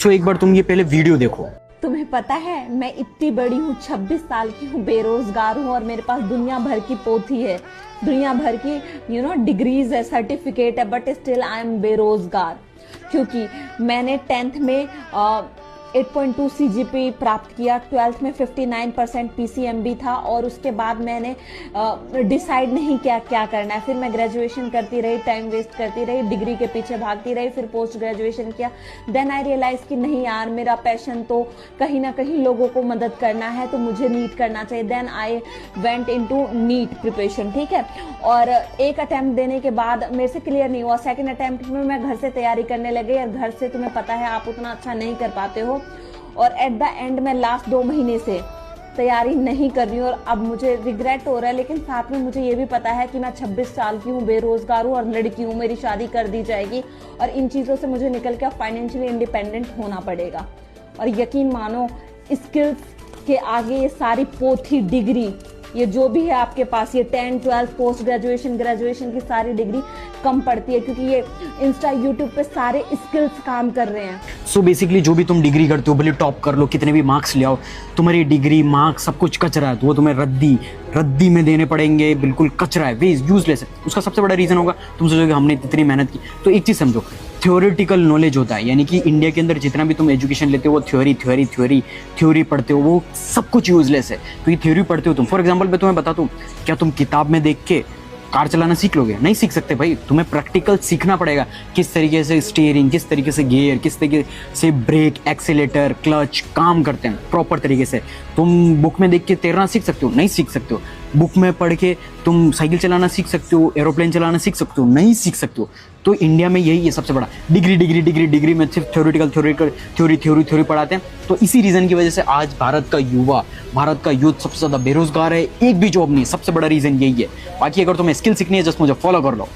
सो एक बार तुम ये पहले वीडियो देखो। तुम्हें पता है मैं इतनी बड़ी हूँ, 26 साल की हूँ, बेरोजगार हूँ और मेरे पास दुनिया भर की पोथी है, दुनिया भर की डिग्रीज है, सर्टिफिकेट है, बट स्टिल आई एम बेरोजगार। क्योंकि मैंने 10th में 8.2 CGP प्राप्त किया, 12th में 59% PCMB था और उसके बाद मैंने डिसाइड नहीं किया क्या करना है। फिर मैं ग्रेजुएशन करती रही, टाइम वेस्ट करती रही, डिग्री के पीछे भागती रही, फिर पोस्ट ग्रेजुएशन किया। देन आई रियलाइज कि नहीं यार, मेरा पैशन तो कहीं ना कहीं लोगों को मदद करना है, तो मुझे नीट करना चाहिए। Then I went into NEET preparation, ठीक है। और एक अटेम्प्ट देने के बाद मेरे से क्लियर नहीं हुआ, सेकेंड अटेम्प्ट में मैं घर से तैयारी करने लगी और घर से तुम्हें पता है आप उतना अच्छा नहीं कर पाते हो। और एट द एंड मैं लास्ट 2 महीने से तैयारी नहीं कर रही हूँ और अब मुझे रिग्रेट हो रहा है, लेकिन साथ में मुझे ये भी पता है कि मैं 26 साल की हूँ, बेरोजगार हूँ और लड़की हूँ, मेरी शादी कर दी जाएगी और इन चीज़ों से मुझे निकल के फाइनेंशियली इंडिपेंडेंट होना पड़ेगा। और यकीन मानो, स्किल्स के आगे ये सारी पोथी, डिग्री, ये जो भी है आपके पास, ये 10, 12 पोस्ट ग्रेजुएशन, ग्रेजुएशन की सारी डिग्री कम पड़ती है, क्योंकि ये इंस्टा, यूट्यूब पे सारे स्किल्स काम कर रहे हैं। सो बेसिकली जो भी तुम डिग्री करते हो, भले टॉप कर लो, कितने भी मार्क्स ले आओ, तुम्हारी डिग्री, मार्क्स सब कुछ कचरा है, तो वो तुम्हें रद्दी में देने पड़ेंगे, बिल्कुल कचरा है, वेस्ट, यूजलेस है। उसका सबसे बड़ा रीज़न होगा, तुम सोचोगे हमने इतनी मेहनत की। तो एक चीज़ समझो, थ्योरेटिकल नॉलेज होता है, यानी कि इंडिया के अंदर जितना भी तुम एजुकेशन लेते हो वो थ्योरी पढ़ते हो, वो सब कुछ यूजलेस है। तो ये थ्योरी पढ़ते हो तुम। फॉर एग्जांपल मैं तुम्हें बताता हूँ, क्या तुम किताब में देख के कार चलाना सीख लोगे? नहीं सीख सकते भाई, तुम्हें प्रैक्टिकल सीखना पड़ेगा। किस तरीके से स्टीयरिंग, किस तरीके से गियर, किस तरीके से ब्रेक, एक्सीलेटर, क्लच काम करते हैं प्रॉपर तरीके से। तुम बुक में देख के तैरना सीख सकते हो? नहीं सीख सकते हो। बुक में पढ़ के तुम साइकिल चलाना सीख सकते हो, एरोप्लेन चलाना सीख सकते हो? नहीं सीख सकते हो। तो इंडिया में यही है सबसे बड़ा, डिग्री में सिर्फ थ्योरी पढ़ाते हैं। तो इसी रीज़न की वजह से आज भारत का यूथ सबसे ज़्यादा बेरोजगार है, एक भी जॉब नहीं है। सबसे बड़ा रीज़न यही है। बाकी अगर तुम्हें स्किल सीखनी है, जस्ट मुझे फॉलो कर लो।